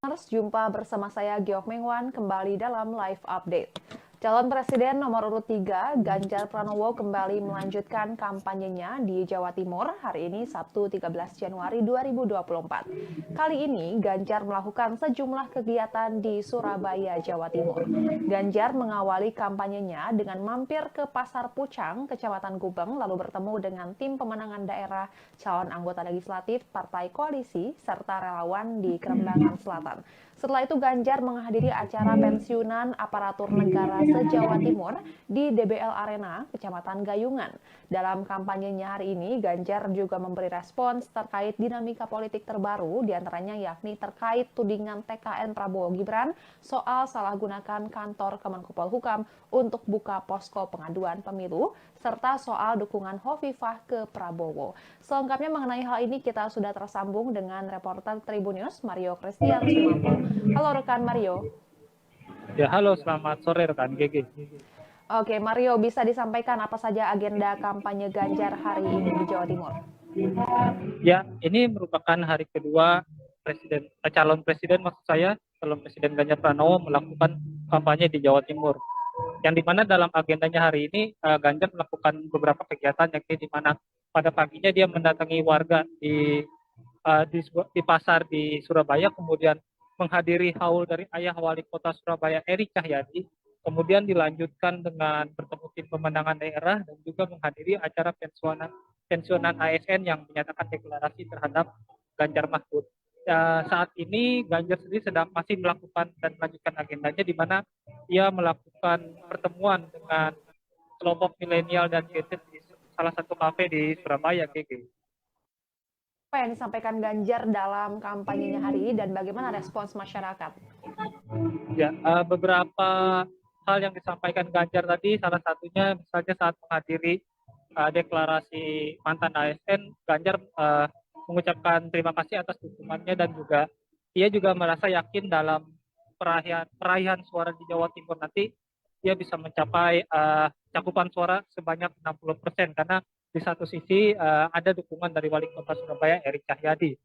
Tribuners, jumpa bersama saya Giok Mengwan kembali dalam live update. Calon Presiden nomor urut 3, Ganjar Pranowo kembali melanjutkan kampanyenya di Jawa Timur hari ini Sabtu 13 Januari 2024. Kali ini Ganjar melakukan sejumlah kegiatan di Surabaya, Jawa Timur. Ganjar mengawali kampanyenya dengan mampir ke Pasar Pucang, Kecamatan Gubeng, lalu bertemu dengan tim pemenangan daerah, calon anggota legislatif, partai koalisi, serta relawan di Kerembangan Selatan. Setelah itu Ganjar menghadiri acara pensiunan aparatur negara se-Jawa Timur di DBL Arena, Kecamatan Gayungan. Dalam kampanyenya hari ini, Ganjar juga memberi respons terkait dinamika politik terbaru, diantaranya yakni terkait tudingan TKN Prabowo Gibran soal salah gunakan kantor Kemenkopol untuk buka posko pengaduan pemilu, serta soal dukungan Hovifah ke Prabowo. Selengkapnya mengenai hal ini kita sudah tersambung dengan reporter Tribunnews Mario Christian Sumanto. Halo rekan Mario. Ya, halo, selamat sore rekan GG. Oke, Mario, bisa disampaikan apa saja agenda kampanye Ganjar hari ini di Jawa Timur? Ya, ini merupakan hari kedua calon presiden maksud saya, calon presiden Ganjar Pranowo melakukan kampanye di Jawa Timur. Yang dimana dalam agendanya hari ini Ganjar melakukan beberapa kegiatan, yakni di mana pada paginya dia mendatangi warga di pasar di Surabaya, kemudian menghadiri haul dari ayah wali kota Surabaya Eri Cahyadi, kemudian dilanjutkan dengan bertemu tim pemenangan daerah dan juga menghadiri acara pensiunan ASN yang menyatakan deklarasi terhadap Ganjar Mahfud. Saat ini Ganjar sendiri sedang masih melakukan dan melanjutkan agendanya, di mana ia melakukan pertemuan dengan kelompok milenial dan Gen Z di salah satu kafe di Surabaya, GG. Apa yang disampaikan Ganjar dalam kampanyenya hari ini dan bagaimana respons masyarakat? Ya, beberapa hal yang disampaikan Ganjar tadi, salah satunya misalnya saat menghadiri deklarasi mantan ASN, Ganjar mengucapkan terima kasih atas dukungannya dan juga ia juga merasa yakin dalam peraihan suara di Jawa Timur nanti dia bisa mencapai cakupan suara sebanyak 60% karena di satu sisi ada dukungan dari wali kota Surabaya Eri Cahyadi.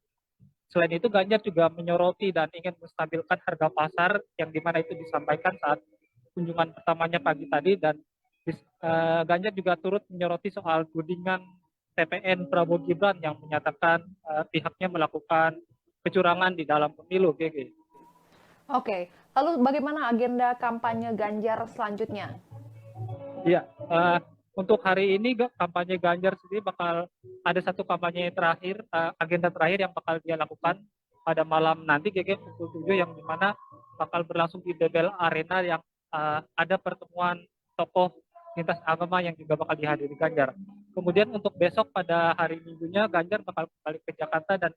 Selain itu Ganjar juga menyoroti dan ingin menstabilkan harga pasar yang dimana itu disampaikan saat kunjungan pertamanya pagi tadi, dan Ganjar juga turut menyoroti soal tudingan TPN Prabowo Gibran yang menyatakan pihaknya melakukan kecurangan di dalam pemilu, GG. Oke, lalu bagaimana agenda kampanye Ganjar selanjutnya? Iya, untuk hari ini kampanye Ganjar sendiri bakal ada satu kampanye terakhir, agenda terakhir yang bakal dia lakukan pada malam nanti, GG pukul 7, yang dimana bakal berlangsung di DBL Arena yang ada pertemuan tokoh lintas agama yang juga bakal dihadiri Ganjar. Kemudian untuk besok pada hari Minggunya Ganjar bakal kembali ke Jakarta dan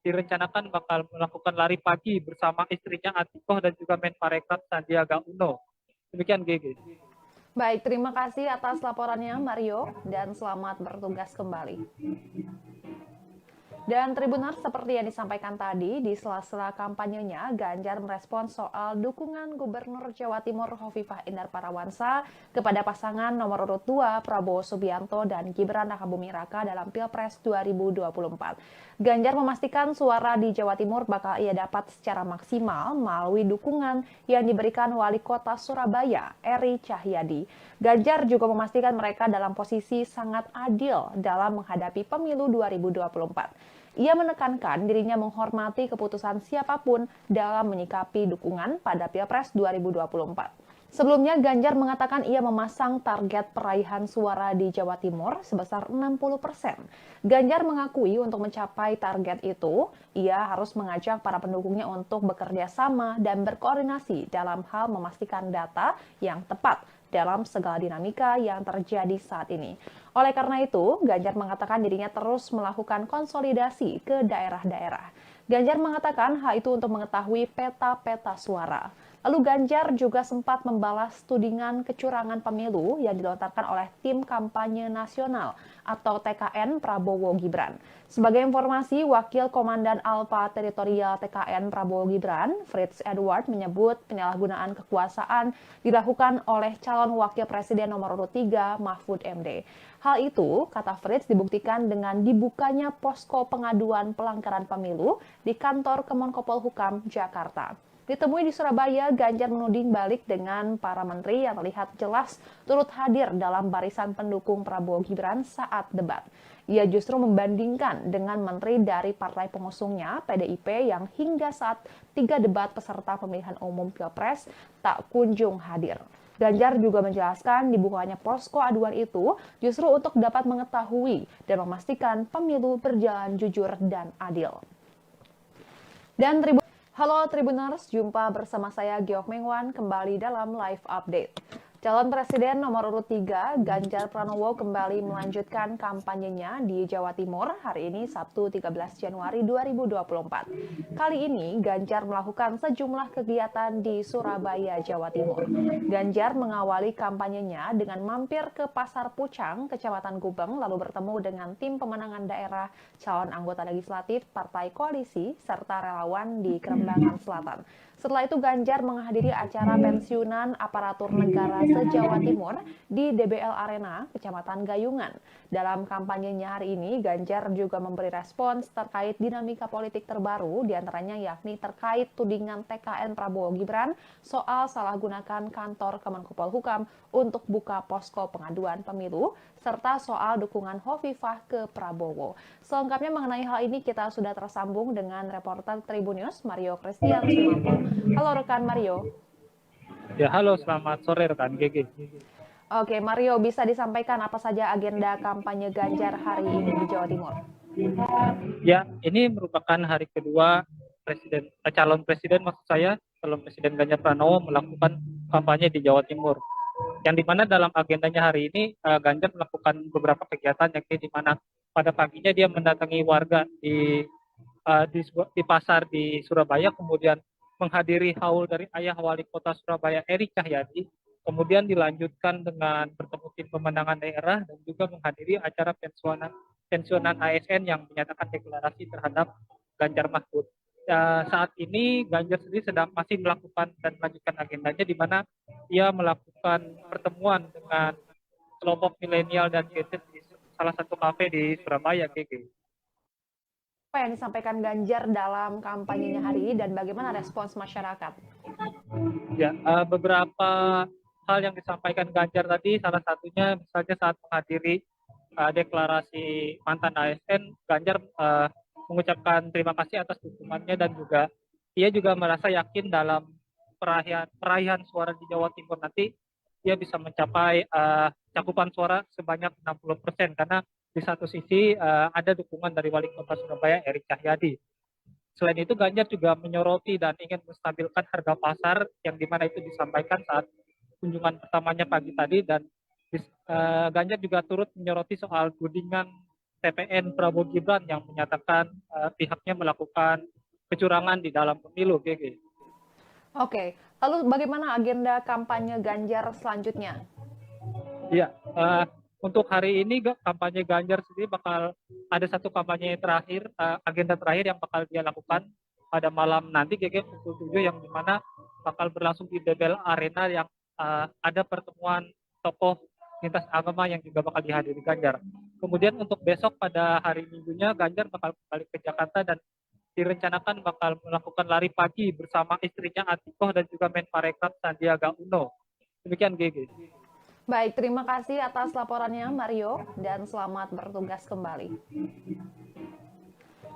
direncanakan bakal melakukan lari pagi bersama istrinya Atikoh dan juga Menparekraf Sandiaga Uno. Demikian GG. Baik, terima kasih atas laporannya Mario dan selamat bertugas kembali. Dan Tribuners, seperti yang disampaikan tadi, di sela-sela kampanyenya, Ganjar merespons soal dukungan Gubernur Jawa Timur Hovifah Indar Parawansa kepada pasangan nomor urut 2 Prabowo Subianto dan Gibran Rakabuming Raka dalam Pilpres 2024. Ganjar memastikan suara di Jawa Timur bakal ia dapat secara maksimal melalui dukungan yang diberikan Wali Kota Surabaya, Eri Cahyadi. Ganjar juga memastikan mereka dalam posisi sangat adil dalam menghadapi pemilu 2024. Ia menekankan dirinya menghormati keputusan siapapun dalam menyikapi dukungan pada Pilpres 2024. Sebelumnya, Ganjar mengatakan ia memasang target peraihan suara di Jawa Timur sebesar 60%. Ganjar mengakui untuk mencapai target itu, ia harus mengajak para pendukungnya untuk bekerja sama dan berkoordinasi dalam hal memastikan data yang tepat dalam segala dinamika yang terjadi saat ini. Oleh karena itu, Ganjar mengatakan dirinya terus melakukan konsolidasi ke daerah-daerah. Ganjar mengatakan hal itu untuk mengetahui peta-peta suara. Lalu Ganjar juga sempat membalas tudingan kecurangan pemilu yang dilontarkan oleh tim kampanye nasional atau TKN Prabowo Gibran. Sebagai informasi, Wakil Komandan Alfa Teritorial TKN Prabowo Gibran, Fritz Edward, menyebut penyalahgunaan kekuasaan dilakukan oleh calon wakil presiden nomor urut 3 Mahfud MD. Hal itu, kata Fritz, dibuktikan dengan dibukanya posko pengaduan pelanggaran pemilu di kantor Kemenkopol Hukam Jakarta. Ditemui di Surabaya, Ganjar menuding balik dengan para menteri yang terlihat jelas turut hadir dalam barisan pendukung Prabowo Gibran saat debat. Ia justru membandingkan dengan menteri dari partai pengusungnya, PDIP, yang hingga saat 3 debat peserta pemilihan umum Pilpres tak kunjung hadir. Ganjar juga menjelaskan dibukanya posko aduan itu justru untuk dapat mengetahui dan memastikan pemilu berjalan jujur dan adil. Halo Tribuners, jumpa bersama saya Giok Mengwan kembali dalam live update. Calon Presiden nomor urut 3, Ganjar Pranowo kembali melanjutkan kampanyenya di Jawa Timur hari ini Sabtu 13 Januari 2024. Kali ini Ganjar melakukan sejumlah kegiatan di Surabaya, Jawa Timur. Ganjar mengawali kampanyenya dengan mampir ke Pasar Pucang, Kecamatan Gubeng, lalu bertemu dengan tim pemenangan daerah, calon anggota legislatif, partai koalisi, serta relawan di Kerembangan Selatan. Setelah itu Ganjar menghadiri acara pensiunan aparatur negara se-Jawa Timur di DBL Arena, Kecamatan Gayungan. Dalam kampanyenya hari ini, Ganjar juga memberi respons terkait dinamika politik terbaru, diantaranya yakni terkait tudingan TKN Prabowo Gibran soal salah gunakan kantor Kemenkopol Hukam untuk buka posko pengaduan pemilu, serta soal dukungan Hovifah ke Prabowo. Selengkapnya mengenai hal ini kita sudah tersambung dengan reporter Tribunnews Mario Christian Sumampo. Halo rekan Mario. Ya, halo, selamat sore rekan GG. Oke, Mario, bisa disampaikan apa saja agenda kampanye Ganjar hari ini di Jawa Timur? Ya, ini merupakan hari kedua calon presiden calon presiden Ganjar Pranowo melakukan kampanye di Jawa Timur. Yang dimana dalam agendanya hari ini Ganjar melakukan beberapa kegiatan, yakni di mana pada paginya dia mendatangi warga di pasar di Surabaya, kemudian menghadiri haul dari ayah wali kota Surabaya Eri Cahyadi, kemudian dilanjutkan dengan bertemu tim pemenangan daerah dan juga menghadiri acara pensiunan ASN yang menyatakan deklarasi terhadap Ganjar Mahfud. Saat ini Ganjar sendiri sedang masih melakukan dan melanjutkan agendanya, di mana ia melakukan pertemuan dengan kelompok milenial dan Gen Z di salah satu kafe di Surabaya, GG. Apa yang disampaikan Ganjar dalam kampanyenya hari ini dan bagaimana respons masyarakat? Ya, beberapa hal yang disampaikan Ganjar tadi, salah satunya misalnya saat menghadiri deklarasi mantan ASN, Ganjar mengucapkan terima kasih atas dukungannya dan juga ia juga merasa yakin dalam peraihan suara di Jawa Timur nanti dia bisa mencapai cakupan suara sebanyak 60% karena di satu sisi ada dukungan dari wali kota Surabaya Eri Cahyadi. Selain itu Ganjar juga menyoroti dan ingin menstabilkan harga pasar yang dimana itu disampaikan saat kunjungan pertamanya pagi tadi, dan Ganjar juga turut menyoroti soal tudingan TPN Prabowo Gibran yang menyatakan pihaknya melakukan kecurangan di dalam pemilu, GG. Oke, lalu bagaimana agenda kampanye Ganjar selanjutnya? Iya, untuk hari ini kampanye Ganjar sendiri bakal ada satu kampanye terakhir, agenda terakhir yang bakal dia lakukan pada malam nanti, GG, pukul 7, yang dimana bakal berlangsung di DBL Arena yang ada pertemuan tokoh lintas agama yang juga bakal dihadiri Ganjar. Kemudian untuk besok pada hari Minggunya Ganjar bakal kembali ke Jakarta dan direncanakan bakal melakukan lari pagi bersama istrinya Atikoh dan juga Menparekraf Sandiaga Uno. Demikian, GG. Baik, terima kasih atas laporannya Mario dan selamat bertugas kembali.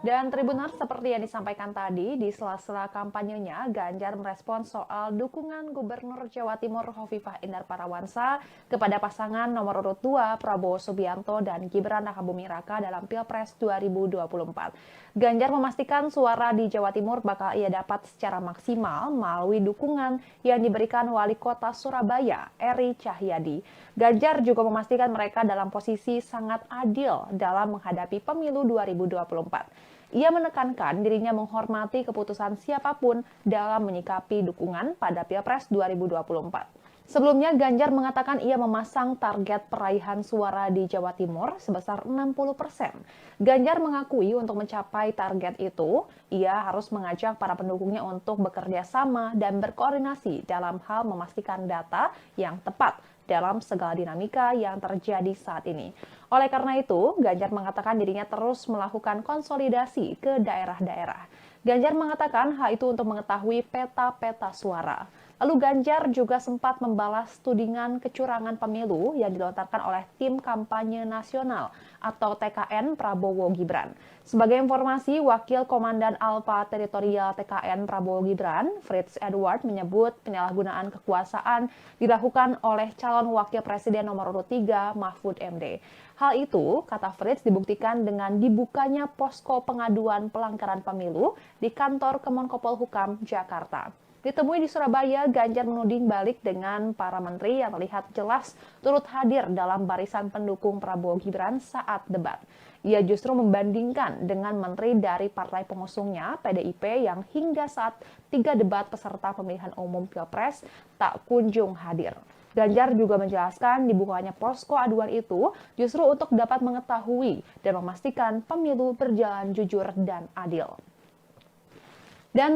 Dan Tribuners, seperti yang disampaikan tadi, di sela-sela kampanyenya, Ganjar merespons soal dukungan Gubernur Jawa Timur Hovifah Indar Parawansa kepada pasangan nomor urut 2 Prabowo Subianto dan Gibran Rakabuming Raka dalam Pilpres 2024. Ganjar memastikan suara di Jawa Timur bakal ia dapat secara maksimal melalui dukungan yang diberikan Wali Kota Surabaya, Eri Cahyadi. Ganjar juga memastikan mereka dalam posisi sangat adil dalam menghadapi pemilu 2024. Ia menekankan dirinya menghormati keputusan siapapun dalam menyikapi dukungan pada Pilpres 2024. Sebelumnya, Ganjar mengatakan ia memasang target peraihan suara di Jawa Timur sebesar 60%. Ganjar mengakui untuk mencapai target itu, ia harus mengajak para pendukungnya untuk bekerja sama dan berkoordinasi dalam hal memastikan data yang tepat dalam segala dinamika yang terjadi saat ini. Oleh karena itu, Ganjar mengatakan dirinya terus melakukan konsolidasi ke daerah-daerah. Ganjar mengatakan hal itu untuk mengetahui peta-peta suara. Lalu Ganjar juga sempat membalas tudingan kecurangan pemilu yang dilontarkan oleh tim kampanye nasional atau TKN Prabowo Gibran. Sebagai informasi, Wakil Komandan Alfa Teritorial TKN Prabowo Gibran, Fritz Edward, menyebut penyalahgunaan kekuasaan dilakukan oleh calon wakil presiden nomor urut 3 Mahfud MD. Hal itu, kata Fritz, dibuktikan dengan dibukanya posko pengaduan pelanggaran pemilu di kantor Kemenkopol Hukam Jakarta. Ditemui di Surabaya, Ganjar menuding balik dengan para menteri yang terlihat jelas turut hadir dalam barisan pendukung Prabowo Gibran saat debat. Ia justru membandingkan dengan menteri dari partai pengusungnya, PDIP, yang hingga saat 3 debat peserta pemilihan umum Pilpres tak kunjung hadir. Ganjar juga menjelaskan dibukanya posko aduan itu justru untuk dapat mengetahui dan memastikan pemilu berjalan jujur dan adil. Dan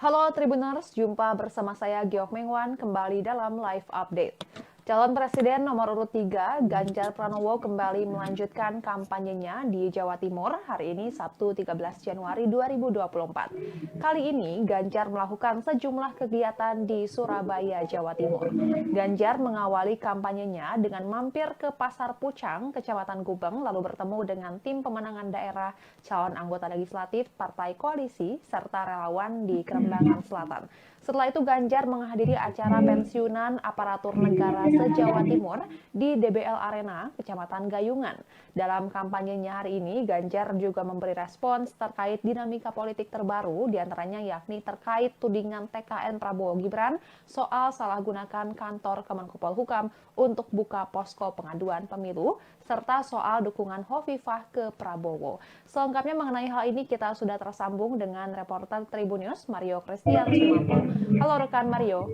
Halo Tribuners, jumpa bersama saya Giok Mengwan kembali dalam Live Update. Calon Presiden nomor urut 3, Ganjar Pranowo kembali melanjutkan kampanyenya di Jawa Timur hari ini Sabtu 13 Januari 2024. Kali ini Ganjar melakukan sejumlah kegiatan di Surabaya, Jawa Timur. Ganjar mengawali kampanyenya dengan mampir ke Pasar Pucang, Kecamatan Gubeng, lalu bertemu dengan tim pemenangan daerah, calon anggota legislatif, partai koalisi, serta relawan di Kerembangan Selatan. Setelah itu Ganjar menghadiri acara pensiunan aparatur negara se-Jawa Timur di DBL Arena, Kecamatan Gayungan. Dalam kampanyenya hari ini, Ganjar juga memberi respons terkait dinamika politik terbaru, diantaranya yakni terkait tudingan TKN Prabowo Gibran soal salah gunakan kantor Kemenkopol Hukam untuk buka posko pengaduan pemilu, serta soal dukungan Hovifah ke Prabowo. Selengkapnya mengenai hal ini kita sudah tersambung dengan reporter Tribunnews Mario Christian Sumampo. Halo rekan Mario.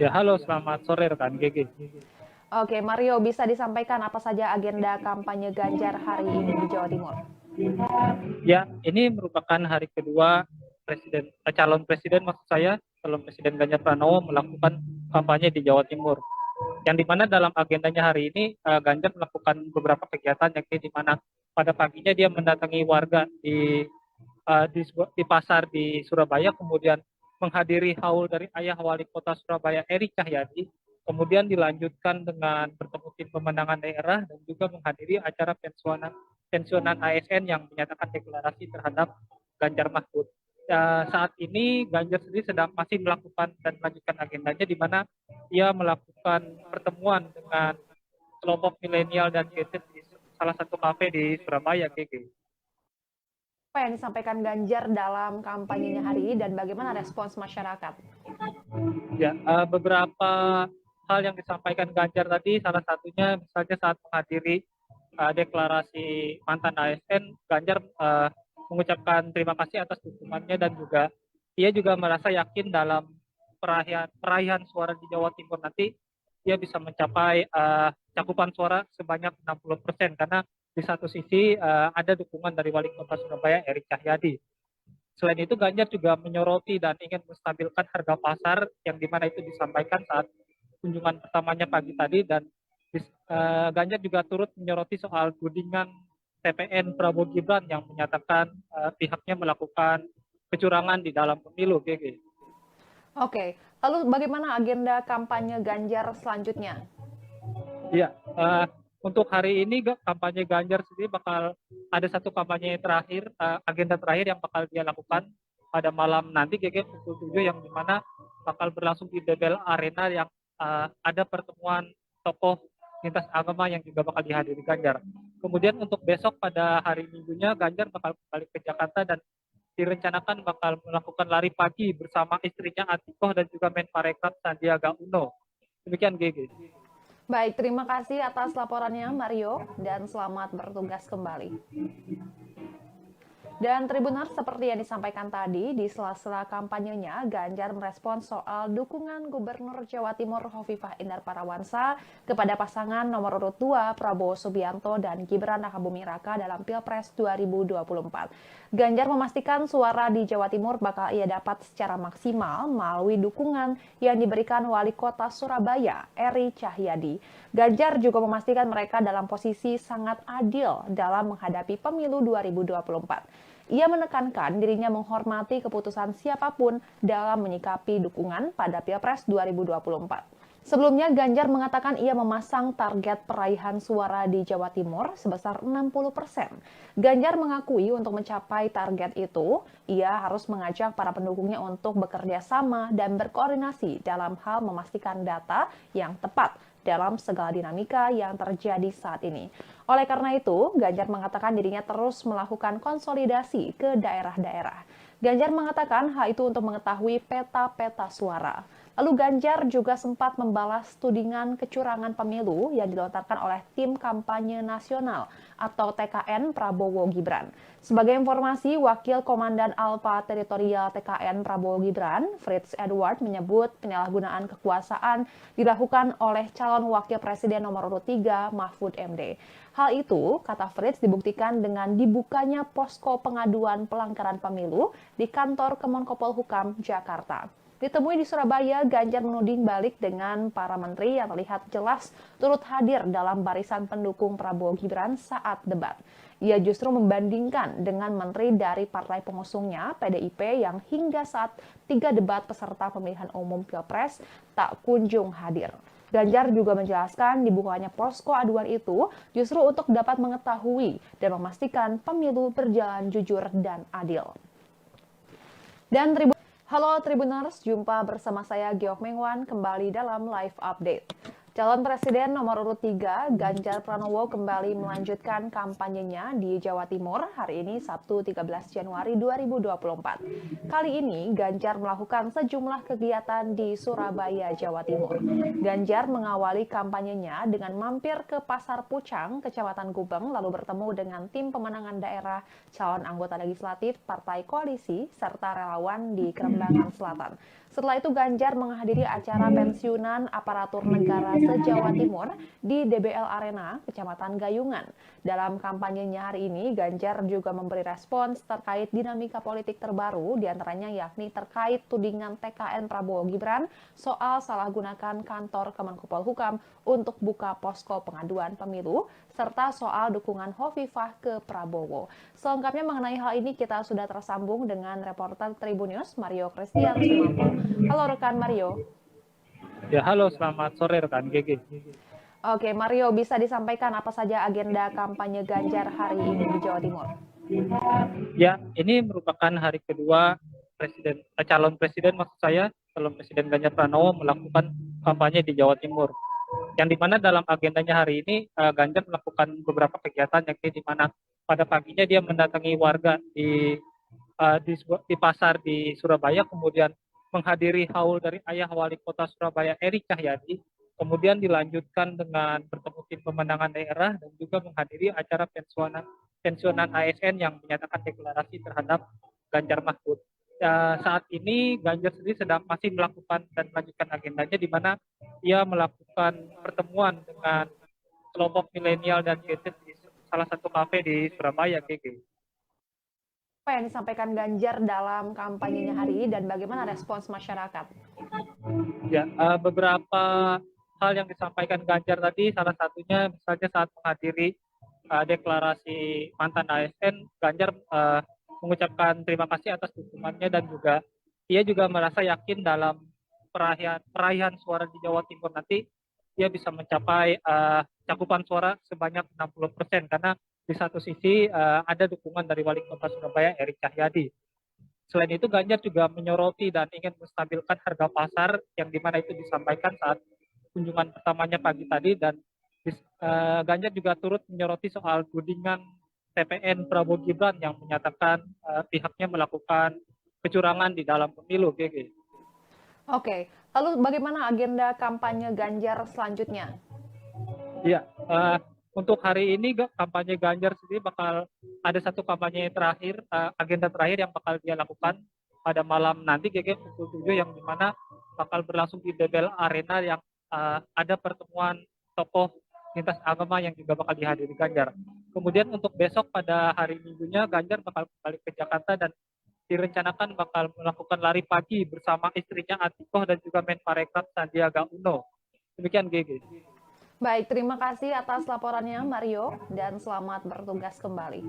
Ya, halo, selamat sore rekan GG. Oke, Mario, bisa disampaikan apa saja agenda kampanye Ganjar hari ini di Jawa Timur? Ya, ini merupakan hari kedua calon presiden calon presiden Ganjar Pranowo melakukan kampanye di Jawa Timur. Yang dimana dalam agendanya hari ini Ganjar melakukan beberapa kegiatan, yakni di mana pada paginya dia mendatangi warga di pasar di Surabaya, kemudian menghadiri haul dari ayah wali kota Surabaya Eri Cahyadi, kemudian dilanjutkan dengan bertemu tim pemenangan daerah dan juga menghadiri acara pensiunan ASN yang menyatakan deklarasi terhadap Ganjar Mahfud. Saat ini Ganjar sendiri sedang masih melakukan dan melanjutkan agendanya, di mana ia melakukan pertemuan dengan kelompok milenial dan Gen Z di salah satu kafe di Surabaya, GG. Apa yang disampaikan Ganjar dalam kampanyenya hari ini dan bagaimana respons masyarakat? Ya, beberapa hal yang disampaikan Ganjar tadi, salah satunya misalnya saat menghadiri deklarasi mantan ASN, Ganjar mengucapkan terima kasih atas dukungannya dan juga ia juga merasa yakin dalam peraihan suara di Jawa Timur nanti dia bisa mencapai cakupan suara sebanyak 60% karena di satu sisi ada dukungan dari wali kota Surabaya Eri Cahyadi. Selain itu Ganjar juga menyoroti dan ingin menstabilkan harga pasar yang dimana itu disampaikan saat kunjungan pertamanya pagi tadi, dan Ganjar juga turut menyoroti soal tudingan TPN Prabowo Gibran yang menyatakan pihaknya melakukan kecurangan di dalam pemilu, GG. Oke, lalu bagaimana agenda kampanye Ganjar selanjutnya? Ya, untuk hari ini kampanye Ganjar sendiri bakal ada satu kampanye terakhir, agenda terakhir yang bakal dia lakukan pada malam nanti, GG, pukul 7, yang dimana bakal berlangsung di DBL Arena yang ada pertemuan tokoh lintas agama yang juga bakal dihadiri Ganjar. Kemudian untuk besok pada hari Minggunya Ganjar bakal kembali ke Jakarta dan direncanakan bakal melakukan lari pagi bersama istrinya Atikoh dan juga Menparekraf Sandiaga Uno. Demikian, GG. Baik, terima kasih atas laporannya Mario dan selamat bertugas kembali. Dan Tribuners, seperti yang disampaikan tadi, di sela-sela kampanyenya, Ganjar merespons soal dukungan Gubernur Jawa Timur Hovifah Indar Parawansa kepada pasangan nomor urut 2 Prabowo Subianto dan Gibran Rakabuming Raka dalam Pilpres 2024. Ganjar memastikan suara di Jawa Timur bakal ia dapat secara maksimal melalui dukungan yang diberikan Wali Kota Surabaya, Eri Cahyadi. Ganjar juga memastikan mereka dalam posisi sangat adil dalam menghadapi pemilu 2024. Ia menekankan dirinya menghormati keputusan siapapun dalam menyikapi dukungan pada Pilpres 2024. Sebelumnya, Ganjar mengatakan ia memasang target peraihan suara di Jawa Timur sebesar 60%. Ganjar mengakui untuk mencapai target itu, ia harus mengajak para pendukungnya untuk bekerja sama dan berkoordinasi dalam hal memastikan data yang tepat dalam segala dinamika yang terjadi saat ini. Oleh karena itu, Ganjar mengatakan dirinya terus melakukan konsolidasi ke daerah-daerah. Ganjar mengatakan hal itu untuk mengetahui peta-peta suara. Lalu Ganjar juga sempat membalas tudingan kecurangan pemilu yang dilontarkan oleh tim kampanye nasional atau TKN Prabowo Gibran. Sebagai informasi, Wakil Komandan Alfa Teritorial TKN Prabowo Gibran, Fritz Edward, menyebut penyalahgunaan kekuasaan dilakukan oleh calon wakil presiden nomor urut 3 Mahfud MD. Hal itu, kata Fritz, dibuktikan dengan dibukanya posko pengaduan pelanggaran pemilu di kantor Kemenkopol Hukam, Jakarta. Ditemui di Surabaya, Ganjar menuding balik dengan para menteri yang terlihat jelas turut hadir dalam barisan pendukung Prabowo Gibran saat debat. Ia justru membandingkan dengan menteri dari partai pengusungnya, PDIP, yang hingga saat 3 debat peserta pemilihan umum Pilpres tak kunjung hadir. Ganjar juga menjelaskan dibukanya posko aduan itu justru untuk dapat mengetahui dan memastikan pemilu berjalan jujur dan adil. Halo Tribuners, jumpa bersama saya Geok Mengwan kembali dalam Live Update. Calon Presiden nomor urut 3, Ganjar Pranowo kembali melanjutkan kampanyenya di Jawa Timur hari ini Sabtu 13 Januari 2024. Kali ini Ganjar melakukan sejumlah kegiatan di Surabaya, Jawa Timur. Ganjar mengawali kampanyenya dengan mampir ke Pasar Pucang, Kecamatan Gubeng, lalu bertemu dengan tim pemenangan daerah, calon anggota legislatif, partai koalisi, serta relawan di Kerembangan Selatan. Setelah itu Ganjar menghadiri acara pensiunan aparatur negara se-Jawa Timur di DBL Arena, Kecamatan Gayungan. Dalam kampanyenya hari ini, Ganjar juga memberi respons terkait dinamika politik terbaru, diantaranya yakni terkait tudingan TKN Prabowo Gibran soal salah gunakan kantor Kemenkopol Hukam untuk buka posko pengaduan pemilu, serta soal dukungan Hovifah ke Prabowo. Selengkapnya mengenai hal ini kita sudah tersambung dengan reporter Tribunnews Mario Christian Sumampo. Halo rekan Mario. Ya, halo, selamat sore rekan GG. Oke, Mario, bisa disampaikan apa saja agenda kampanye Ganjar hari ini di Jawa Timur? Ya, ini merupakan hari kedua calon presiden calon presiden Ganjar Pranowo melakukan kampanye di Jawa Timur. Yang dimana dalam agendanya hari ini Ganjar melakukan beberapa kegiatan, yakni di mana pada paginya dia mendatangi warga di pasar di Surabaya, kemudian menghadiri haul dari ayah wali kota Surabaya Eri Cahyadi, kemudian dilanjutkan dengan bertemu tim pemenangan daerah dan juga menghadiri acara pensiunan ASN yang menyatakan deklarasi terhadap Ganjar Mahfud. Saat ini Ganjar sendiri sedang masih melakukan dan melanjutkan agendanya, di mana ia melakukan pertemuan dengan kelompok milenial dan Gen Z di salah satu kafe di Surabaya, GG. Apa yang disampaikan Ganjar dalam kampanyenya hari ini dan bagaimana respons masyarakat? Ya, beberapa hal yang disampaikan Ganjar tadi, salah satunya misalnya saat menghadiri deklarasi mantan ASN, Ganjar mengucapkan terima kasih atas dukungannya dan juga ia juga merasa yakin dalam peraihan suara di Jawa Timur nanti ia bisa mencapai cakupan suara sebanyak 60%, karena di satu sisi ada dukungan dari Wali Kota Surabaya Eri Cahyadi. Selain itu, Ganjar juga menyoroti dan ingin menstabilkan harga pasar, yang dimana itu disampaikan saat kunjungan pertamanya pagi tadi, dan Ganjar juga turut menyoroti soal tudingan TPN Prabowo Gibran yang menyatakan pihaknya melakukan kecurangan di dalam pemilu, GG. Oke, lalu bagaimana agenda kampanye Ganjar selanjutnya? Iya, untuk hari ini kampanye Ganjar sendiri bakal ada satu kampanye terakhir, agenda terakhir yang bakal dia lakukan pada malam nanti pukul 7, yang dimana bakal berlangsung di DBL Arena, yang ada pertemuan tokoh lintas agama yang juga bakal dihadiri Ganjar. Kemudian untuk besok pada hari Minggunya, Ganjar bakal kembali ke Jakarta dan direncanakan bakal melakukan lari pagi bersama istrinya Atikoh dan juga Menparekraf Sandiaga Uno. Demikian GG. Baik, terima kasih atas laporannya Mario dan selamat bertugas kembali.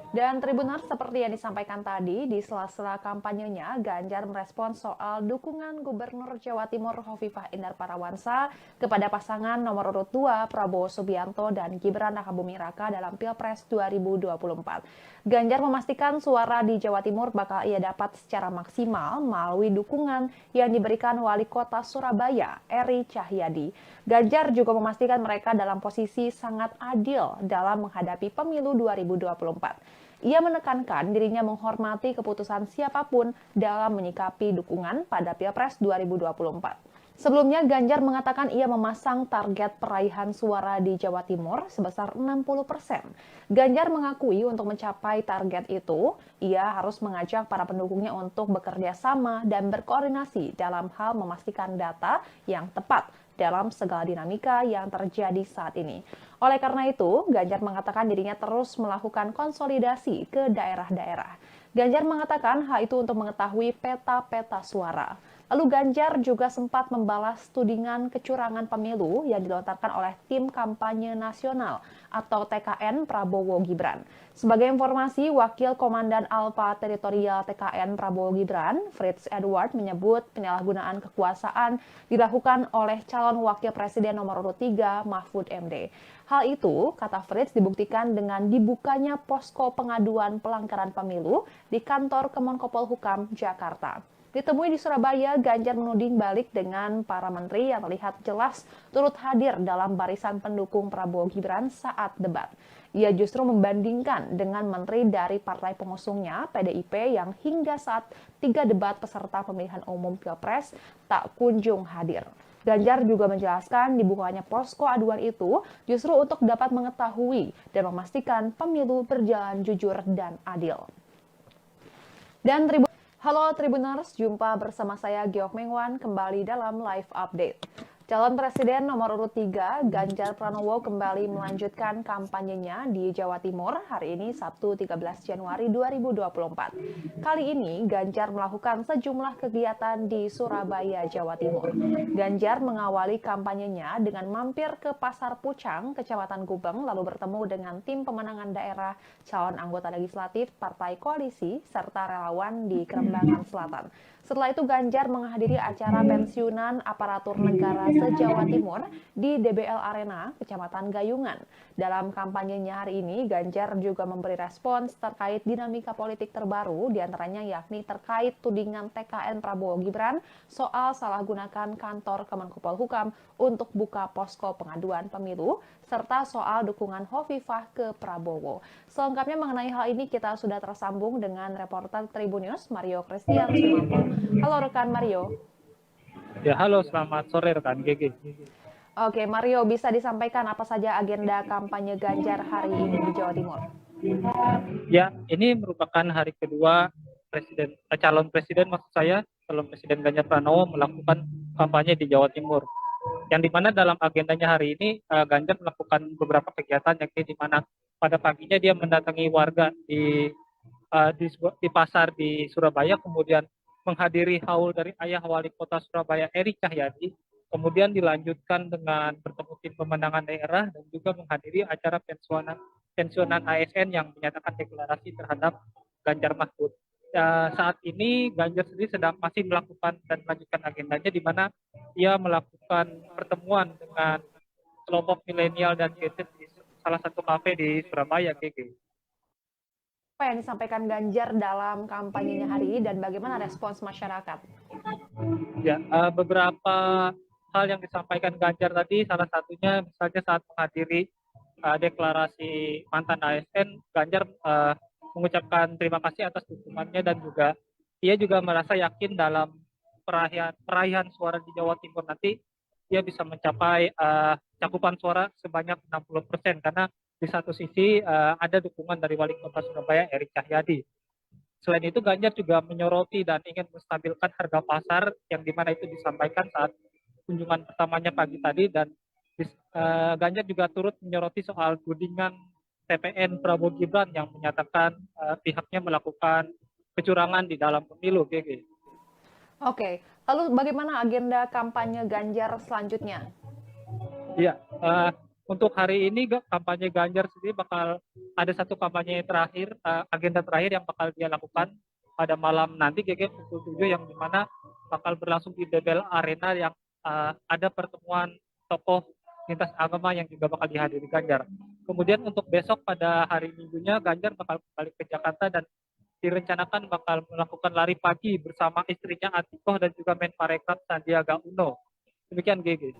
Dan Tribuners, seperti yang disampaikan tadi, di sela-sela kampanyenya, Ganjar merespon soal dukungan Gubernur Jawa Timur Hovifah Indar Parawansa kepada pasangan nomor urut 2 Prabowo Subianto dan Gibran Rakabuming Raka dalam Pilpres 2024. Ganjar memastikan suara di Jawa Timur bakal ia dapat secara maksimal melalui dukungan yang diberikan Wali Kota Surabaya, Eri Cahyadi. Ganjar juga memastikan mereka dalam posisi sangat adil dalam menghadapi pemilu 2024. Ia menekankan dirinya menghormati keputusan siapapun dalam menyikapi dukungan pada Pilpres 2024. Sebelumnya, Ganjar mengatakan ia memasang target peraihan suara di Jawa Timur sebesar 60%. Ganjar mengakui untuk mencapai target itu, ia harus mengajak para pendukungnya untuk bekerja sama dan berkoordinasi dalam hal memastikan data yang tepat dalam segala dinamika yang terjadi saat ini. Oleh karena itu, Ganjar mengatakan dirinya terus melakukan konsolidasi ke daerah-daerah. Ganjar mengatakan hal itu untuk mengetahui peta-peta suara. Lalu Ganjar juga sempat membalas tudingan kecurangan pemilu yang dilontarkan oleh tim kampanye nasional atau TKN Prabowo Gibran. Sebagai informasi, Wakil Komandan Alfa Teritorial TKN Prabowo Gibran, Fritz Edward, menyebut penyalahgunaan kekuasaan dilakukan oleh calon wakil presiden nomor urut 3 Mahfud MD. Hal itu, kata Fritz, dibuktikan dengan dibukanya posko pengaduan pelanggaran pemilu di kantor Kemenkopol Hukam, Jakarta. Ditemui di Surabaya, Ganjar menuding balik dengan para menteri yang terlihat jelas turut hadir dalam barisan pendukung Prabowo Gibran saat debat. Ia justru membandingkan dengan menteri dari partai pengusungnya, PDIP, yang hingga saat 3 debat peserta pemilihan umum Pilpres tak kunjung hadir. Ganjar juga menjelaskan dibukanya posko aduan itu justru untuk dapat mengetahui dan memastikan pemilu berjalan jujur dan adil. Dan Halo Tribuners, jumpa bersama saya Giok Mengwan kembali dalam Live Update. Calon Presiden nomor urut 3, Ganjar Pranowo kembali melanjutkan kampanyenya di Jawa Timur hari ini Sabtu 13 Januari 2024. Kali ini Ganjar melakukan sejumlah kegiatan di Surabaya, Jawa Timur. Ganjar mengawali kampanyenya dengan mampir ke Pasar Pucang, Kecamatan Gubeng, lalu bertemu dengan tim pemenangan daerah, calon anggota legislatif Partai Koalisi, serta relawan di Kerembangan Selatan. Setelah itu Ganjar menghadiri acara pensiunan aparatur negara se-Jawa Timur di DBL Arena, Kecamatan Gayungan. Dalam kampanyenya hari ini, Ganjar juga memberi respons terkait dinamika politik terbaru, diantaranya yakni terkait tudingan TKN Prabowo Gibran soal salah gunakan kantor Kemenkopol Hukam untuk buka posko pengaduan pemilu, serta soal dukungan Hovifah ke Prabowo. Selengkapnya mengenai hal ini kita sudah tersambung dengan reporter Tribunnews Mario Christian Sumanto. Halo rekan Mario. Ya, halo, selamat sore rekan GG. Oke, Mario, bisa disampaikan apa saja agenda kampanye Ganjar hari ini di Jawa Timur? Ya, ini merupakan hari kedua calon presiden Ganjar Pranowo melakukan kampanye di Jawa Timur. Yang dimana dalam agendanya hari ini Ganjar melakukan beberapa kegiatan, yakni di mana pada paginya dia mendatangi warga di pasar di Surabaya, kemudian menghadiri haul dari ayah wali kota Surabaya Eri Cahyadi, kemudian dilanjutkan dengan bertemu tim pemenangan daerah dan juga menghadiri acara pensiunan ASN yang menyatakan deklarasi terhadap Ganjar Mahfud. Saat ini Ganjar sendiri sedang masih melakukan dan melanjutkan agendanya, di mana ia melakukan pertemuan dengan kelompok milenial dan Gen Z di salah satu kafe di Surabaya, GG. Apa yang disampaikan Ganjar dalam kampanyenya hari ini dan bagaimana respons masyarakat? Ya, beberapa hal yang disampaikan Ganjar tadi, salah satunya misalnya saat menghadiri deklarasi mantan ASN, Ganjar mengucapkan terima kasih atas dukungannya dan juga ia juga merasa yakin dalam peraihan suara di Jawa Timur nanti ia bisa mencapai cakupan suara sebanyak 60%, karena di satu sisi ada dukungan dari Wali Kota Surabaya Eri Cahyadi. Selain itu Ganjar juga menyoroti dan ingin menstabilkan harga pasar yang dimana itu disampaikan saat kunjungan pertamanya pagi tadi, dan Ganjar juga turut menyoroti soal tudingan TPN Prabowo Gibran yang menyatakan pihaknya melakukan kecurangan di dalam pemilu, GG. Oke, lalu bagaimana agenda kampanye Ganjar selanjutnya? Iya, untuk hari ini kampanye Ganjar sendiri bakal ada satu kampanye terakhir, agenda terakhir yang bakal dia lakukan pada malam nanti, GG pukul 7, yang dimana bakal berlangsung di DBL Arena, yang ada pertemuan tokoh lintas agama yang juga bakal dihadiri Ganjar. Kemudian untuk besok pada hari Minggunya, Ganjar bakal kembali ke Jakarta dan direncanakan bakal melakukan lari pagi bersama istrinya Atikoh dan juga Menparekraf Sandiaga Uno. Demikian, GG.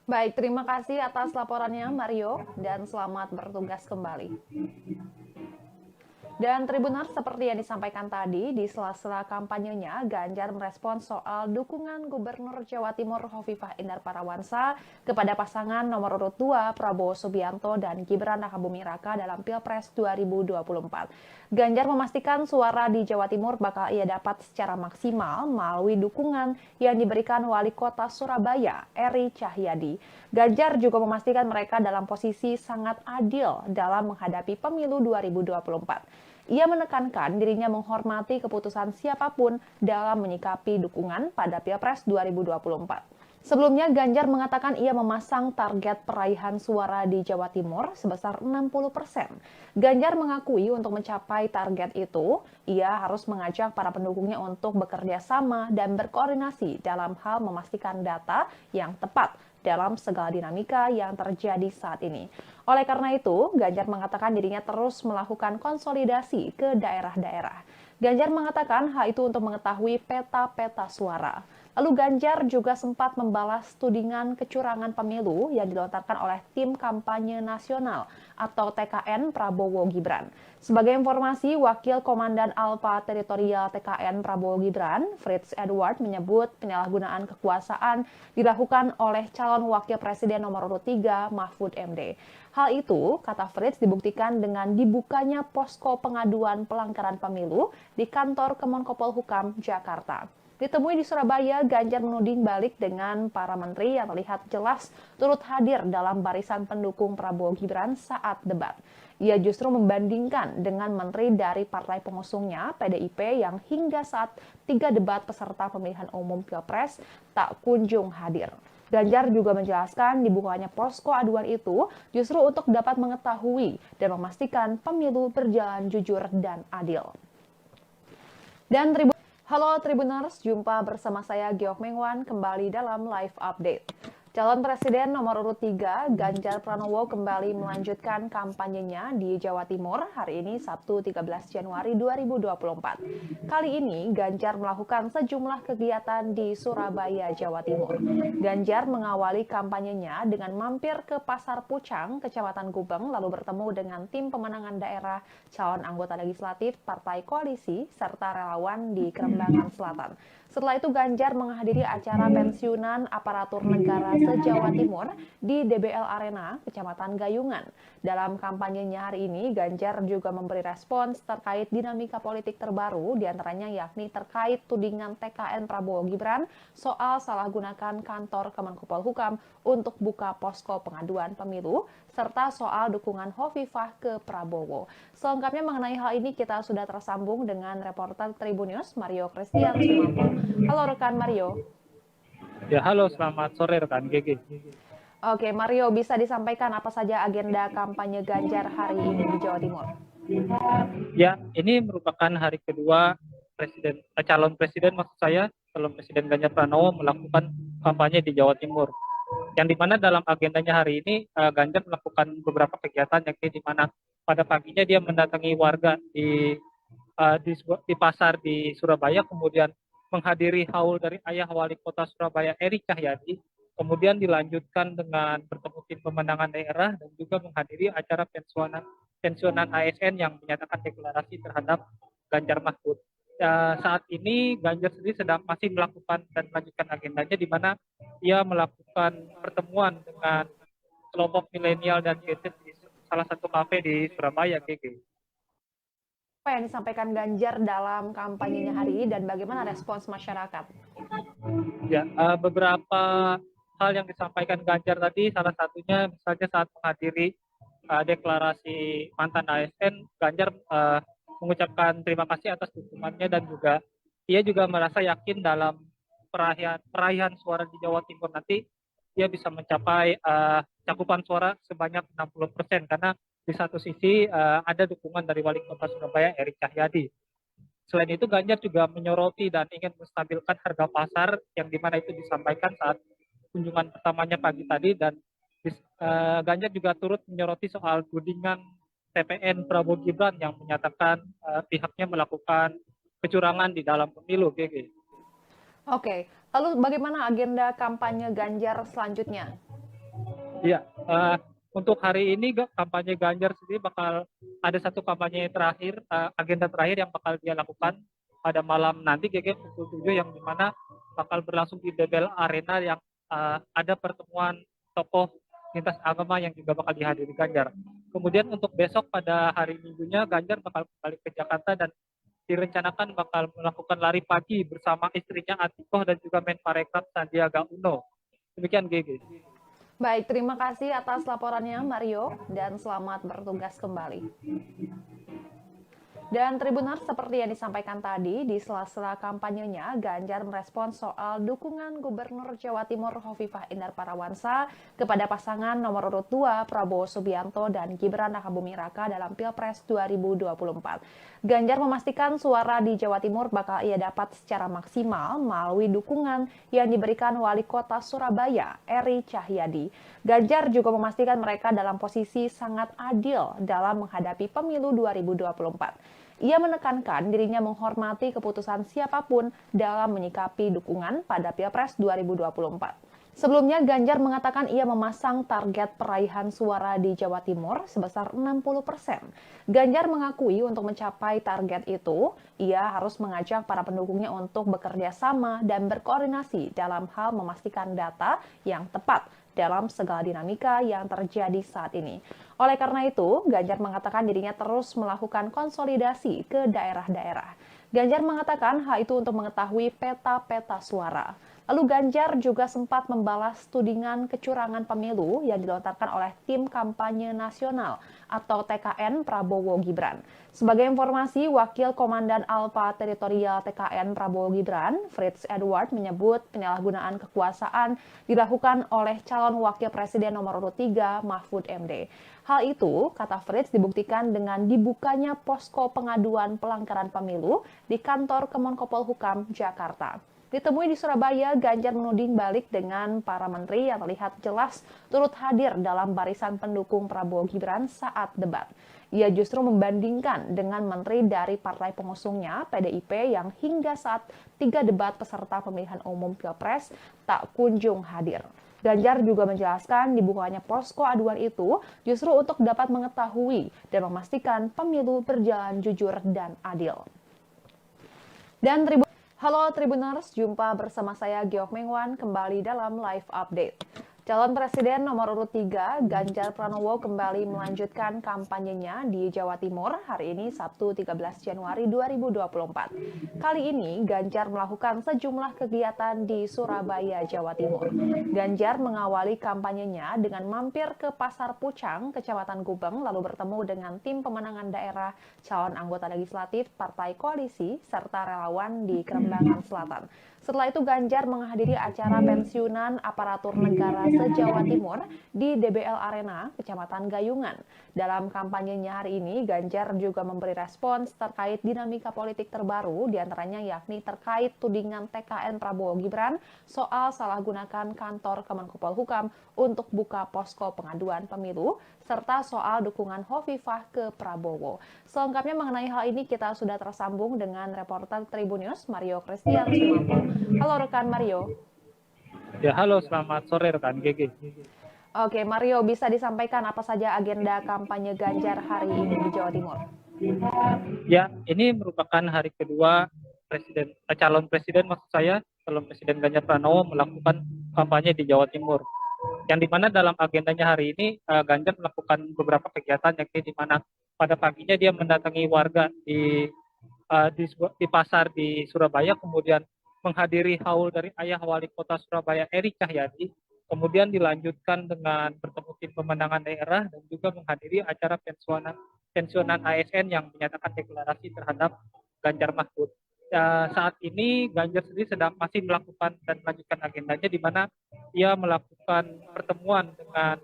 Baik, terima kasih atas laporannya Mario dan selamat bertugas kembali. Dan Tribuners, seperti yang disampaikan tadi, di sela-sela kampanyenya, Ganjar merespon soal dukungan Gubernur Jawa Timur Hovifah Indar Parawansa kepada pasangan nomor urut 2 Prabowo Subianto dan Gibran Rakabuming Raka dalam Pilpres 2024. Ganjar memastikan suara di Jawa Timur bakal ia dapat secara maksimal melalui dukungan yang diberikan Wali Kota Surabaya, Eri Cahyadi. Ganjar juga memastikan mereka dalam posisi sangat adil dalam menghadapi pemilu 2024. Ia menekankan dirinya menghormati keputusan siapapun dalam menyikapi dukungan pada Pilpres 2024. Sebelumnya, Ganjar mengatakan ia memasang target peraihan suara di Jawa Timur sebesar 60%. Ganjar mengakui untuk mencapai target itu, ia harus mengajak para pendukungnya untuk bekerja sama dan berkoordinasi dalam hal memastikan data yang tepat dalam segala dinamika yang terjadi saat ini. Oleh karena itu, Ganjar mengatakan dirinya terus melakukan konsolidasi ke daerah-daerah. Ganjar mengatakan hal itu untuk mengetahui peta-peta suara. Lalu Ganjar juga sempat membalas tudingan kecurangan pemilu yang dilontarkan oleh tim kampanye nasional atau TKN Prabowo Gibran. Sebagai informasi, Wakil Komandan Alfa Teritorial TKN Prabowo Gibran, Fritz Edward, menyebut penyalahgunaan kekuasaan dilakukan oleh calon wakil presiden nomor urut 3 Mahfud MD. Hal itu, kata Fritz, dibuktikan dengan dibukanya posko pengaduan pelanggaran pemilu di kantor Kemenkopol Hukam Jakarta. Ditemui di Surabaya, Ganjar menuding balik dengan para menteri yang terlihat jelas turut hadir dalam barisan pendukung Prabowo Gibran saat debat. Ia justru membandingkan dengan menteri dari partai pengusungnya, PDIP, yang hingga saat 3 debat peserta pemilihan umum Pilpres tak kunjung hadir. Ganjar juga menjelaskan dibukanya posko aduan itu justru untuk dapat mengetahui dan memastikan pemilu berjalan jujur dan adil. Dan Halo Tribuners, jumpa bersama saya Giok Mengwan kembali dalam live update. Calon Presiden nomor urut 3, Ganjar Pranowo, kembali melanjutkan kampanyenya di Jawa Timur hari ini Sabtu 13 Januari 2024. Kali ini Ganjar melakukan sejumlah kegiatan di Surabaya, Jawa Timur. Ganjar mengawali kampanyenya dengan mampir ke Pasar Pucang, Kecamatan Gubeng, lalu bertemu dengan tim pemenangan daerah, calon anggota legislatif, partai koalisi, serta relawan di Kerembangan Selatan. Setelah itu Ganjar menghadiri acara pensiunan aparatur negara se-Jawa Timur di DBL Arena, Kecamatan Gayungan. Dalam kampanyenya hari ini, Ganjar juga memberi respons terkait dinamika politik terbaru, diantaranya yakni terkait tudingan TKN Prabowo Gibran soal salah gunakan kantor Kemenkopol Hukam untuk buka posko pengaduan pemilu, serta soal dukungan Hovifah ke Prabowo. Selengkapnya mengenai hal ini kita sudah tersambung dengan reporter Tribunnews Mario Christian Sumampo. Halo rekan Mario. Ya, halo, selamat sore rekan GG. Oke, Mario, bisa disampaikan apa saja agenda kampanye Ganjar hari ini di Jawa Timur? Ya, ini merupakan hari kedua calon presiden calon presiden Ganjar Pranowo melakukan kampanye di Jawa Timur. Yang dimana dalam agendanya hari ini Ganjar melakukan beberapa kegiatan, yakni di mana pada paginya dia mendatangi warga di pasar di Surabaya, kemudian menghadiri haul dari ayah Wali Kota Surabaya Eri Cahyadi, kemudian dilanjutkan dengan bertemu tim pemenangan daerah dan juga menghadiri acara pensiunan ASN yang menyatakan deklarasi terhadap Ganjar Mahfud. Saat ini Ganjar sendiri sedang masih melakukan dan melanjutkan agendanya, di mana ia melakukan pertemuan dengan kelompok milenial dan Gen Z di salah satu kafe di Surabaya, GG. Apa yang disampaikan Ganjar dalam kampanyenya hari ini dan bagaimana respons masyarakat? Ya, beberapa hal yang disampaikan Ganjar tadi, salah satunya misalnya saat menghadiri deklarasi mantan ASN, Ganjar mengucapkan terima kasih atas dukungannya dan juga ia juga merasa yakin dalam peraihan suara di Jawa Timur nanti dia bisa mencapai cakupan suara sebanyak 60% karena di satu sisi ada dukungan dari Wali Kota Surabaya Eri Cahyadi. Selain itu, Ganjar juga menyoroti dan ingin menstabilkan harga pasar yang dimana itu disampaikan saat kunjungan pertamanya pagi tadi dan Ganjar juga turut menyoroti soal tudingan TPN Prabowo Gibran yang menyatakan pihaknya melakukan kecurangan di dalam pemilu, GG. Oke, lalu bagaimana agenda kampanye Ganjar selanjutnya? Iya, untuk hari ini kampanye Ganjar sendiri bakal ada satu kampanye terakhir, agenda terakhir yang bakal dia lakukan pada malam nanti, GG pukul 7, yang dimana bakal berlangsung di DBL Arena yang ada pertemuan tokoh lintas agama yang juga bakal dihadiri Ganjar. Kemudian untuk besok pada hari Minggunya, Ganjar bakal kembali ke Jakarta dan direncanakan bakal melakukan lari pagi bersama istrinya Atikoh dan juga Menparekraf Sandiaga Uno. Demikian, GG. Baik, terima kasih atas laporannya Mario dan selamat bertugas kembali. Dan Tribuners, seperti yang disampaikan tadi, di sela-sela kampanyenya, Ganjar merespon soal dukungan Gubernur Jawa Timur Hovifah Indar Parawansa kepada pasangan nomor urut 2 Prabowo Subianto dan Gibran Rakabuming Raka dalam Pilpres 2024. Ganjar memastikan suara di Jawa Timur bakal ia dapat secara maksimal melalui dukungan yang diberikan Wali Kota Surabaya, Eri Cahyadi. Ganjar juga memastikan mereka dalam posisi sangat adil dalam menghadapi pemilu 2024. Ia menekankan dirinya menghormati keputusan siapapun dalam menyikapi dukungan pada Pilpres 2024. Sebelumnya, Ganjar mengatakan ia memasang target peraihan suara di Jawa Timur sebesar 60%. Ganjar mengakui untuk mencapai target itu, ia harus mengajak para pendukungnya untuk bekerja sama dan berkoordinasi dalam hal memastikan data yang tepat dalam segala dinamika yang terjadi saat ini. Oleh karena itu, Ganjar mengatakan dirinya terus melakukan konsolidasi ke daerah-daerah. Ganjar mengatakan hal itu untuk mengetahui peta-peta suara. Lalu Ganjar juga sempat membalas tudingan kecurangan pemilu yang dilontarkan oleh tim kampanye nasional atau TKN Prabowo Gibran. Sebagai informasi, Wakil Komandan Alfa Teritorial TKN Prabowo Gibran, Fritz Edward, menyebut penyalahgunaan kekuasaan dilakukan oleh calon wakil presiden nomor urut 3 Mahfud MD. Hal itu, kata Fritz, dibuktikan dengan dibukanya posko pengaduan pelanggaran pemilu di kantor Kemenkopol Hukam Jakarta. Ditemui di Surabaya, Ganjar menuding balik dengan para menteri yang terlihat jelas turut hadir dalam barisan pendukung Prabowo Gibran saat debat. Ia justru membandingkan dengan menteri dari partai pengusungnya, PDIP, yang hingga saat 3 debat peserta pemilihan umum Pilpres tak kunjung hadir. Ganjar juga menjelaskan dibukanya posko aduan itu justru untuk dapat mengetahui dan memastikan pemilu berjalan jujur dan adil. Dan Halo Tribuners, jumpa bersama saya Giok Mengwan kembali dalam live update. Calon Presiden nomor urut 3, Ganjar Pranowo kembali melanjutkan kampanyenya di Jawa Timur hari ini Sabtu 13 Januari 2024. Kali ini Ganjar melakukan sejumlah kegiatan di Surabaya, Jawa Timur. Ganjar mengawali kampanyenya dengan mampir ke Pasar Pucang, Kecamatan Gubeng, lalu bertemu dengan tim pemenangan daerah, calon anggota legislatif, partai koalisi, serta relawan di Kerembangan Selatan. Setelah itu Ganjar menghadiri acara pensiunan aparatur negara se-Jawa Timur di DBL Arena, Kecamatan Gayungan. Dalam kampanyenya hari ini, Ganjar juga memberi respons terkait dinamika politik terbaru, diantaranya yakni terkait tudingan TKN Prabowo Gibran soal salah gunakan kantor Kemenkopol Hukam untuk buka posko pengaduan pemilu, serta soal dukungan Hovifah ke Prabowo. Selengkapnya mengenai hal ini kita sudah tersambung dengan reporter Tribunnews Mario Christian Sumampo. Halo rekan Mario. Ya, halo, selamat sore rekan GG. Oke, Mario, bisa disampaikan apa saja agenda kampanye Ganjar hari ini di Jawa Timur? Ya, ini merupakan hari kedua calon presiden Ganjar Pranowo melakukan kampanye di Jawa Timur. yang dimana dalam agendanya hari ini Ganjar melakukan beberapa kegiatan, yakni di mana pada paginya dia mendatangi warga di pasar di Surabaya, kemudian menghadiri haul dari ayah wali kota Surabaya Eri Cahyadi, kemudian dilanjutkan dengan bertemu tim pemenangan daerah dan juga menghadiri acara pensiunan ASN yang menyatakan deklarasi terhadap Ganjar Mahfud. Saat ini Ganjar sendiri sedang masih melakukan dan melanjutkan agendanya, di mana ia melakukan pertemuan dengan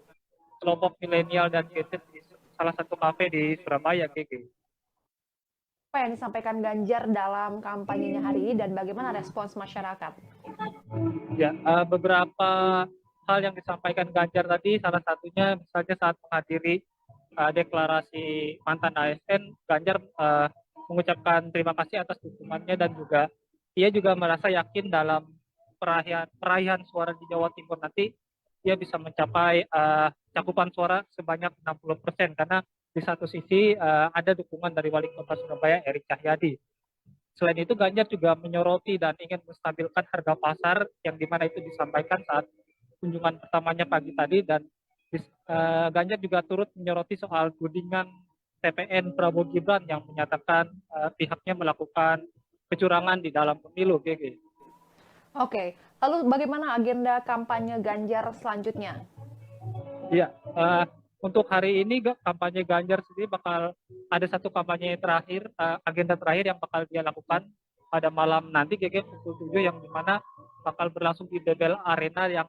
kelompok milenial dan Gen Z di salah satu kafe di Surabaya, GG. Apa yang disampaikan Ganjar dalam kampanyenya hari ini dan bagaimana respons masyarakat? Ya, beberapa hal yang disampaikan Ganjar tadi, salah satunya misalnya saat menghadiri deklarasi mantan ASN, Ganjar mengucapkan terima kasih atas dukungannya dan juga ia juga merasa yakin dalam peraihan suara di Jawa Timur nanti dia bisa mencapai cakupan suara sebanyak 60% karena di satu sisi ada dukungan dari Wali Kota Surabaya Eri Cahyadi. Selain itu Ganjar juga menyoroti dan ingin menstabilkan harga pasar yang dimana itu disampaikan saat kunjungan pertamanya pagi tadi, dan Ganjar juga turut menyoroti soal tudingan TPN Prabowo Gibran yang menyatakan pihaknya melakukan kecurangan di dalam pemilu, GG. Oke, lalu bagaimana agenda kampanye Ganjar selanjutnya? Iya, untuk hari ini kampanye Ganjar sendiri bakal ada satu kampanye terakhir, agenda terakhir yang bakal dia lakukan pada malam nanti, GG, pukul 7, yang dimana bakal berlangsung di Bebel Arena yang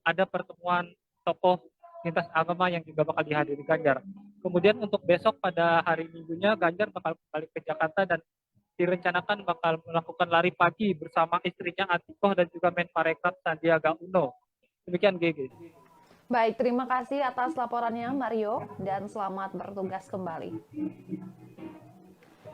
ada pertemuan tokoh lintas agama yang juga bakal dihadiri Ganjar. Kemudian untuk besok pada hari Minggunya Ganjar bakal kembali ke Jakarta dan direncanakan bakal melakukan lari pagi bersama istrinya Atikoh dan juga Menparekraf Sandiaga Uno. Demikian, GG. Baik, terima kasih atas laporannya Mario dan selamat bertugas kembali.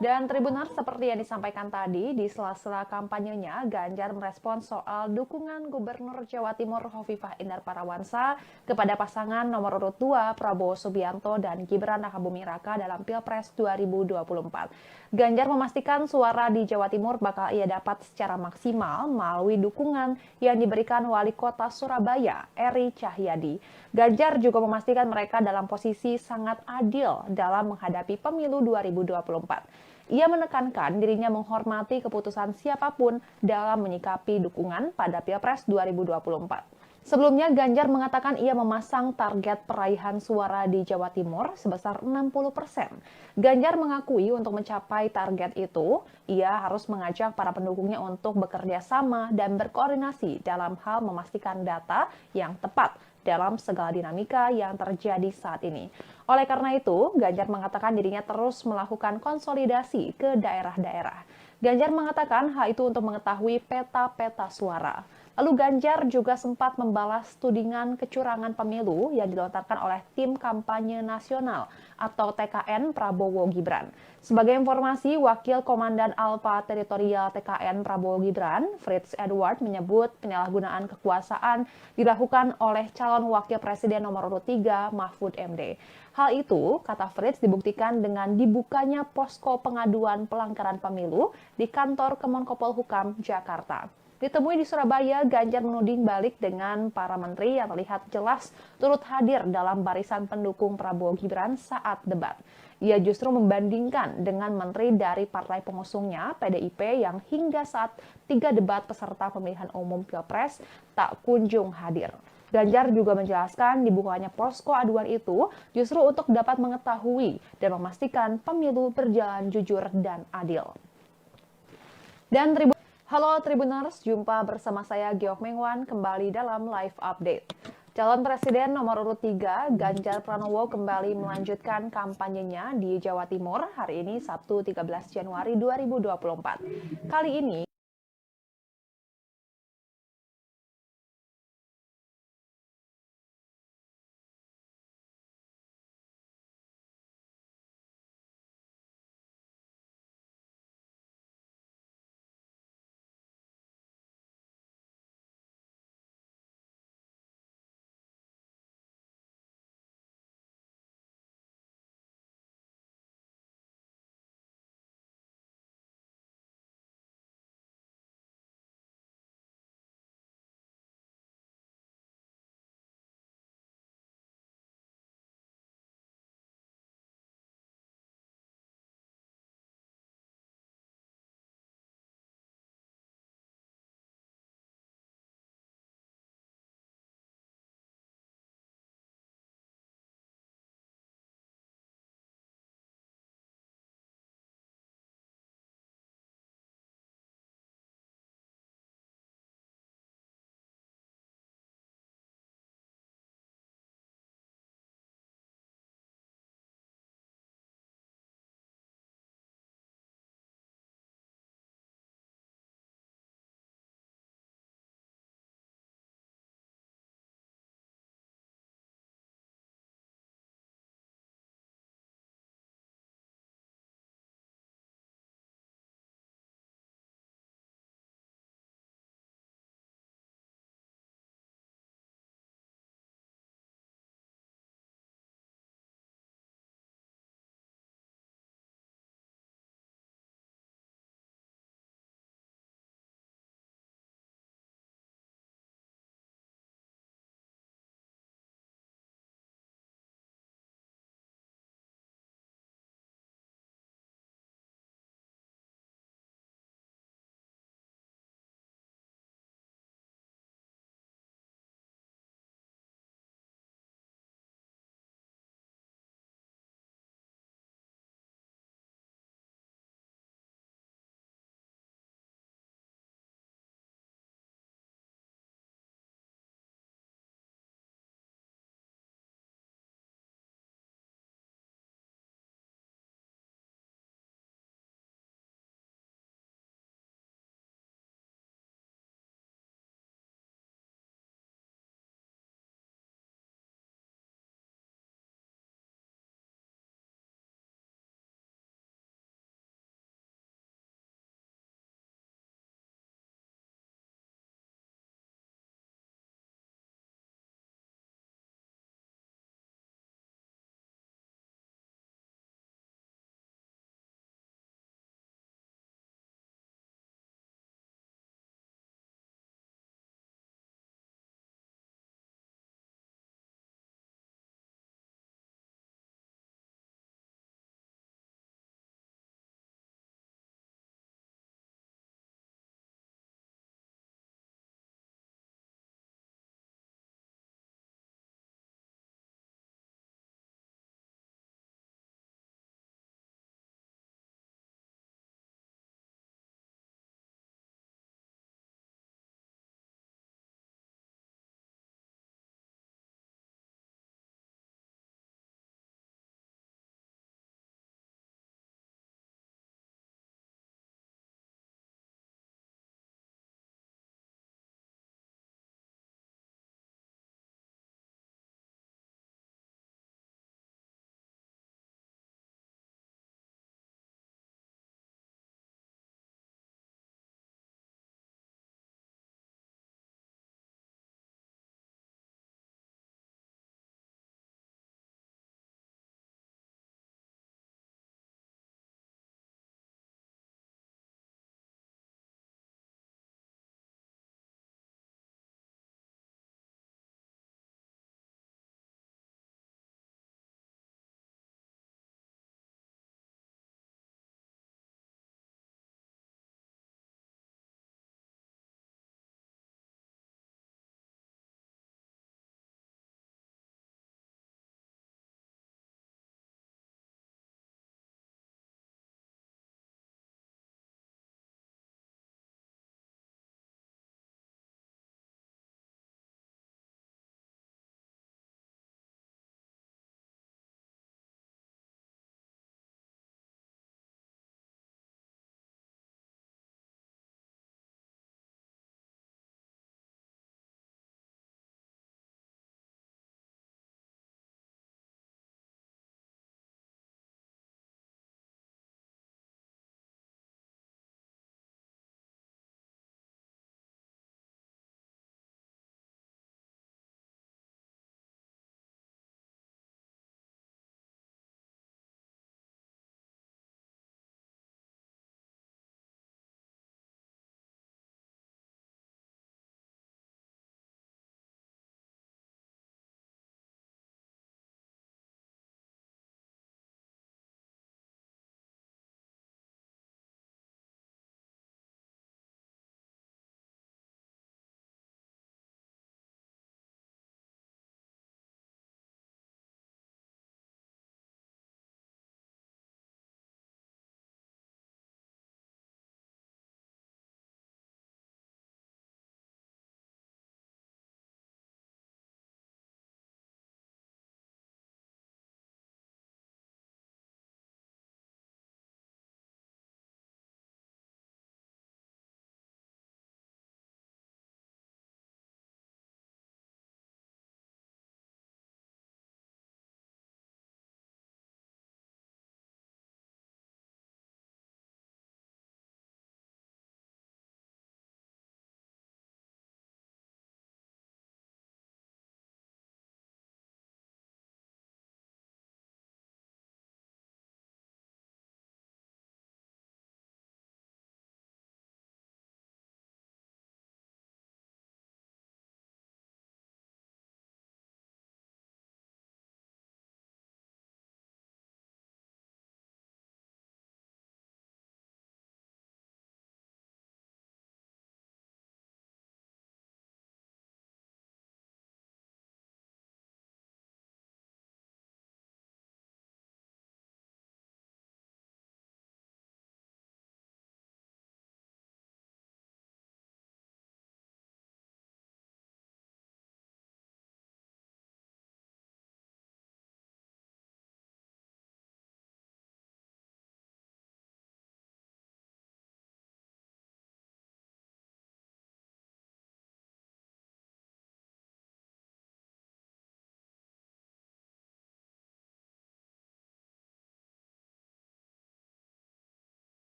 Dan Tribuners, seperti yang disampaikan tadi, di sela-sela kampanyenya, Ganjar merespons soal dukungan Gubernur Jawa Timur Hovifah Indar Parawansa kepada pasangan nomor urut 2 Prabowo Subianto dan Gibran Rakabuming Raka dalam Pilpres 2024. Ganjar memastikan suara di Jawa Timur bakal ia dapat secara maksimal melalui dukungan yang diberikan Wali Kota Surabaya, Eri Cahyadi. Ganjar juga memastikan mereka dalam posisi sangat adil dalam menghadapi pemilu 2024. Ia menekankan dirinya menghormati keputusan siapapun dalam menyikapi dukungan pada Pilpres 2024. Sebelumnya, Ganjar mengatakan ia memasang target peraihan suara di Jawa Timur sebesar 60%. Ganjar mengakui untuk mencapai target itu, ia harus mengajak para pendukungnya untuk bekerja sama dan berkoordinasi dalam hal memastikan data yang tepat dalam segala dinamika yang terjadi saat ini. Oleh karena itu, Ganjar mengatakan dirinya terus melakukan konsolidasi ke daerah-daerah. Ganjar mengatakan hal itu untuk mengetahui peta-peta suara. Lalu Ganjar juga sempat membalas tudingan kecurangan pemilu yang dilontarkan oleh Tim Kampanye Nasional atau TKN Prabowo Gibran. Sebagai informasi, Wakil Komandan Alfa Teritorial TKN Prabowo Gibran, Fritz Edward, menyebut penyalahgunaan kekuasaan dilakukan oleh calon Wakil Presiden nomor urut 3 Mahfud MD. Hal itu, kata Fritz, dibuktikan dengan dibukanya posko pengaduan pelanggaran pemilu di kantor Kemenkopol Hukam Jakarta. Ditemui di Surabaya, Ganjar menuding balik dengan para menteri yang terlihat jelas turut hadir dalam barisan pendukung Prabowo Gibran saat debat. Ia justru membandingkan dengan menteri dari partai pengusungnya, PDIP, yang hingga saat 3 debat peserta pemilihan umum Pilpres tak kunjung hadir. Ganjar juga menjelaskan dibukanya posko aduan itu justru untuk dapat mengetahui dan memastikan pemilu berjalan jujur dan adil. Dan Halo Tribuners, jumpa bersama saya Giok Mengwan kembali dalam Live Update. Calon Presiden nomor urut 3, Ganjar Pranowo, kembali melanjutkan kampanyenya di Jawa Timur hari ini Sabtu 13 Januari 2024. Kali ini